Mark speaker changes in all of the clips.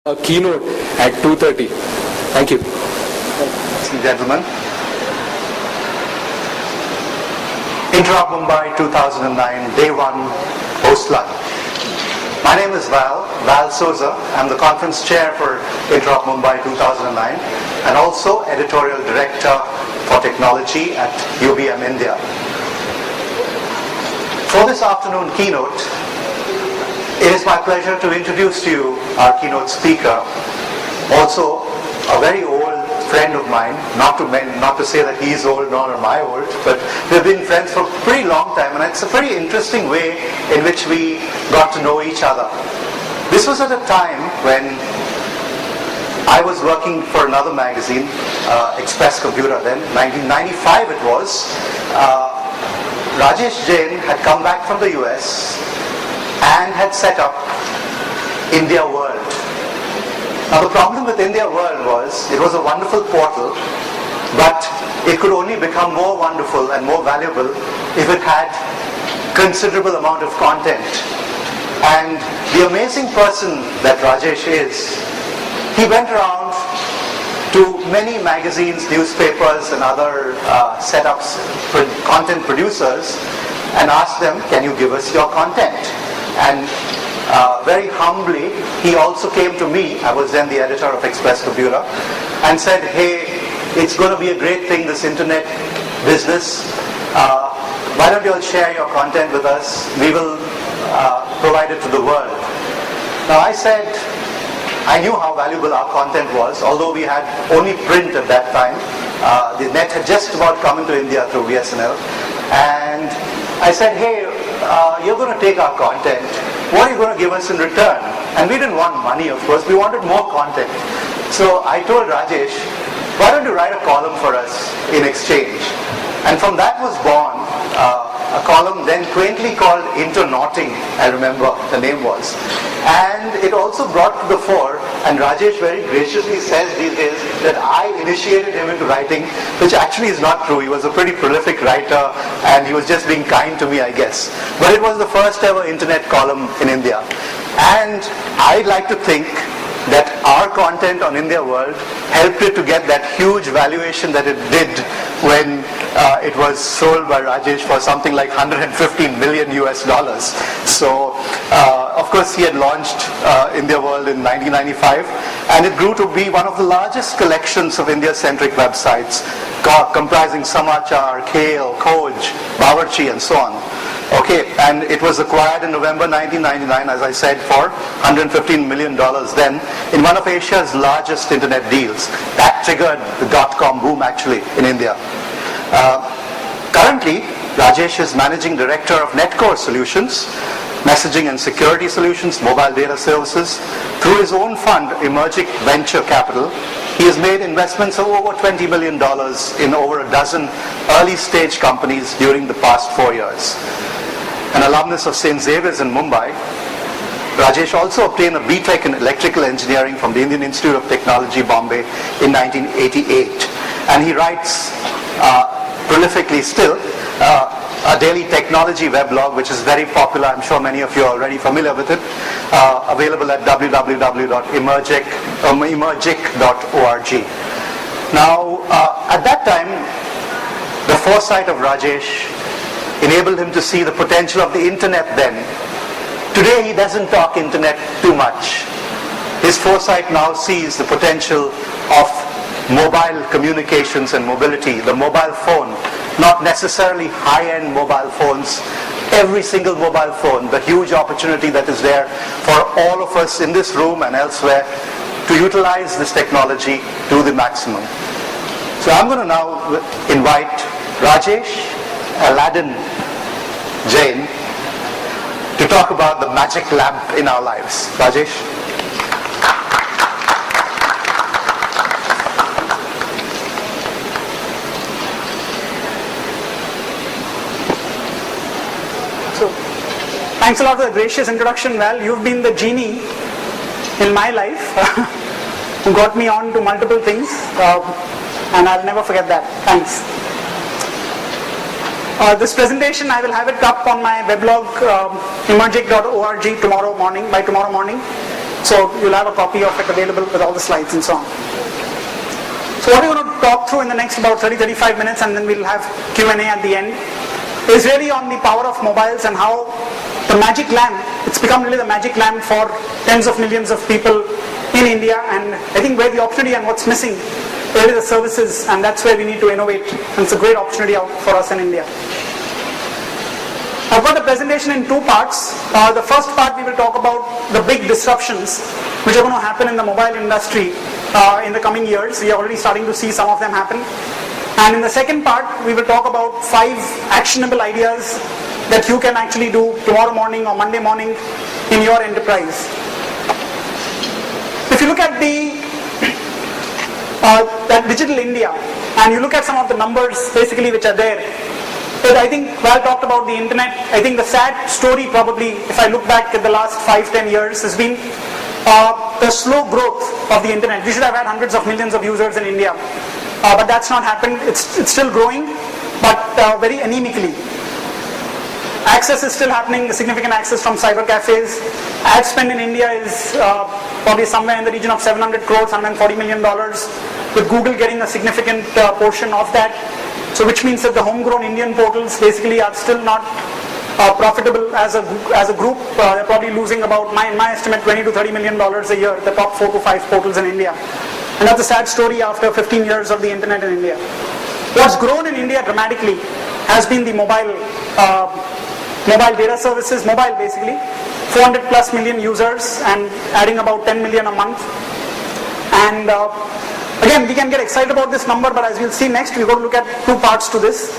Speaker 1: a keynote at 2:30. Thank you.
Speaker 2: Ladies and gentlemen, Interop Mumbai 2009, Day 1, Post Lunch. My name is Val Souza. I'm the conference chair for Interop Mumbai 2009 and also editorial director for technology at UBM India. For this afternoon keynote, it is my pleasure to introduce to you our keynote speaker, also a very old friend of mine, not to say that he's old nor am I old, but we've been friends for a pretty long time, and it's a pretty interesting way in which we got to know each other. This was at a time when I was working for another magazine, Express Computer then, 1995 it was. Rajesh Jain had come back from the US and had set up India World. Now the problem with India World was, it was a wonderful portal, but it could only become more wonderful and more valuable if it had considerable amount of content. And the amazing person that Rajesh is, he went around to many magazines, newspapers and other setups, content producers, and asked them, can you give us your content? And very humbly, he also came to me, I was then the editor of Express Computer, and said, hey, it's going to be a great thing, this internet business. Why don't you all share your content with us? We will provide it to the world. Now I said, I knew how valuable our content was, although we had only print at that time. The net had just about come into India through BSNL. And I said, hey, you're going to take our content. What are you going to give us in return? And we didn't want money, of course. We wanted more content. So I told Rajesh, why don't you write a column for us in exchange? And from that was born a column then quaintly called Internauting, I remember the name was. And it also brought to the fore, and Rajesh very graciously says these days that I initiated him into writing, which actually is not true. He was a pretty prolific writer and he was just being kind to me, I guess. But it was the first ever internet column in India. And I'd like to think that our content on India World helped it to get that huge valuation that it did when it was sold by Rajesh for something like $150 million US. So, of course, he had launched India World in 1995, and it grew to be one of the largest collections of India-centric websites, comprising Samachar, Kale, Khoj, Bawarchi, and so on. Okay, and it was acquired in November 1999, as I said, for $115 million then, in one of Asia's largest internet deals. That triggered the .com boom, actually, in India. Currently, Rajesh is Managing Director of Netcore Solutions, Messaging and Security Solutions, Mobile Data Services. Through his own fund, Emergic Venture Capital, he has made investments of over $20 million in over a dozen early-stage companies during the past 4 years. An alumnus of St. Xavier's in Mumbai, Rajesh also obtained a BTech in Electrical Engineering from the Indian Institute of Technology, Bombay in 1988. And he writes prolifically still a daily technology weblog, which is very popular. I'm sure many of you are already familiar with it. Available at www.emergic.org. Now, at that time, the foresight of Rajesh enabled him to see the potential of the internet then. Today, he doesn't talk internet too much. His foresight now sees the potential of mobile communications and mobility, the mobile phone, not necessarily high-end mobile phones, every single mobile phone, the huge opportunity that is there for all of us in this room and elsewhere to utilize this technology to the maximum. So I'm going to now invite Rajesh Aladdin Jain to talk about the magic lamp in our lives. Rajesh?
Speaker 3: So, thanks a lot for the gracious introduction, Val. You've been the genie in my life who got me on to multiple things, and I'll never forget that. Thanks. This presentation, I will have it up on my weblog, emergic.org by tomorrow morning. So you'll have a copy of it available with all the slides and so on. So what we're going to talk through in the next about 30-35 minutes, and then we'll have Q&A at the end, is really on the power of mobiles and how the magic lamp, it's become really the magic lamp for tens of millions of people in India, and I think where the opportunity and what's missing, really the services, and that's where we need to innovate, and it's a great opportunity out for us in India. I've got the presentation in two parts. The first part we will talk about the big disruptions which are going to happen in the mobile industry in the coming years. We are already starting to see some of them happen. And in the second part, we will talk about 5 actionable ideas that you can actually do tomorrow morning or Monday morning in your enterprise. If you look at that Digital India, and you look at some of the numbers basically which are there, but I think Val talked about the internet. I think the sad story probably, if I look back at the last 5-10 years, has been the slow growth of the internet. We should have had hundreds of millions of users in India, but that's not happened. It's still growing, but very anemically. Access is still happening, significant access from cyber cafes. Ad spend in India is probably somewhere in the region of 700 crores, $140 million, with Google getting a significant portion of that. So which means that the homegrown Indian portals basically are still not profitable as a group. They're probably losing about, in my estimate, $20 to $30 million a year, the top 4 to 5 portals in India. And that's a sad story after 15 years of the internet in India. What's grown in India dramatically has been the mobile data services, mobile basically, 400 plus million users and adding about 10 million a month. And again, we can get excited about this number, but as we'll see next, we're going to look at 2 parts to this.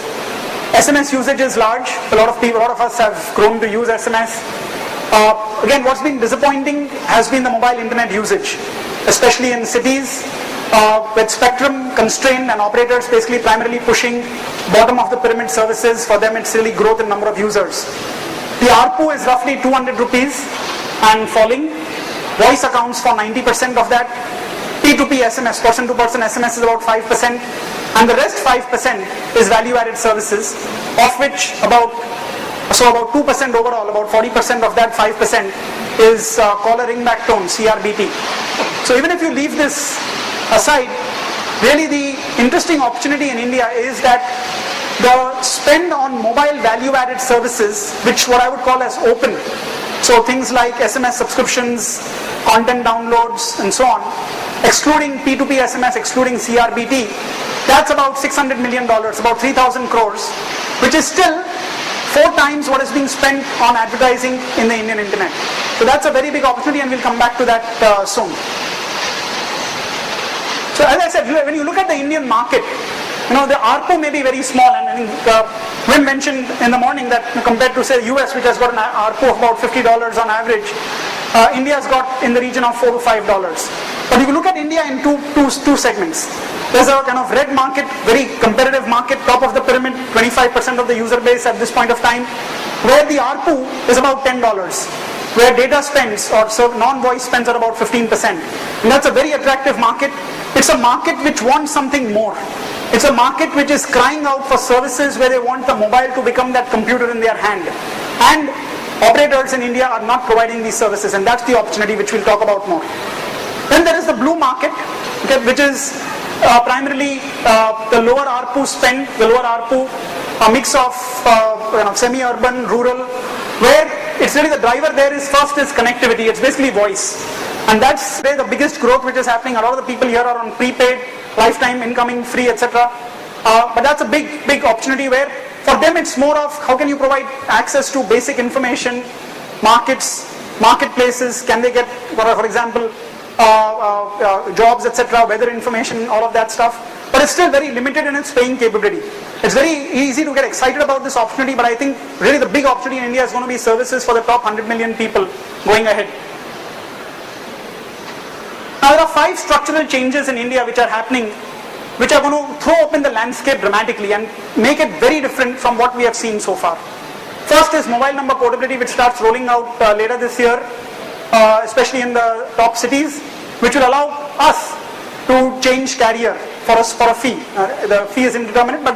Speaker 3: SMS usage is large. A lot of us have grown to use SMS. Again, what's been disappointing has been the mobile internet usage, especially in cities with spectrum constrained and operators basically primarily pushing bottom of the pyramid services. For them, it's really growth in number of users. The ARPU is roughly 200 rupees and falling. Voice accounts for 90% of that. P2P SMS, person to person SMS is about 5%, and the rest 5% is value-added services, of which about 2% overall, about 40% of that 5% is caller ringback tone, CRBT. So even if you leave this aside, really the interesting opportunity in India is that the spend on mobile value-added services, which what I would call as open, so things like SMS subscriptions, content downloads, and so on, excluding P2P SMS, excluding CRBT, that's about $600 million, about 3,000 crores, which is still 4 times what is being spent on advertising in the Indian internet. So that's a very big opportunity, and we'll come back to that soon. So as I said, when you look at the Indian market, the ARPU may be very small, and I think Wim mentioned in the morning that compared to say US, which has got an ARPU of about $50 on average, India's got in the region of $4 to $5. But if you look at India in two segments, there's a kind of red market, very competitive market, top of the pyramid, 25% of the user base at this point of time, where the ARPU is about $10, where data spends or non-voice spends are about 15%. And that's a very attractive market. It's a market which wants something more. It's a market which is crying out for services where they want the mobile to become that computer in their hand. And operators in India are not providing these services, and that's the opportunity which we'll talk about more. Then there is the blue market, okay, which is primarily the lower ARPU spend, the lower ARPU, a mix of semi-urban, rural, where it's really the driver there is first is connectivity, it's basically voice. And that's where the biggest growth which is happening. A lot of the people here are on prepaid, lifetime, incoming, free, etc. But that's a big opportunity where for them it's more of how can you provide access to basic information, marketplaces, can they get, for example, jobs, etc., weather information, all of that stuff. But it's still very limited in its paying capability. It's very easy to get excited about this opportunity, but I think really the big opportunity in India is going to be services for the top 100 million people going ahead. Now there are 5 structural changes in India which are happening, which are going to throw open the landscape dramatically and make it very different from what we have seen so far. First is mobile number portability, which starts rolling out later this year, especially in the top cities, which will allow us to change carrier for a fee. The fee is indeterminate, but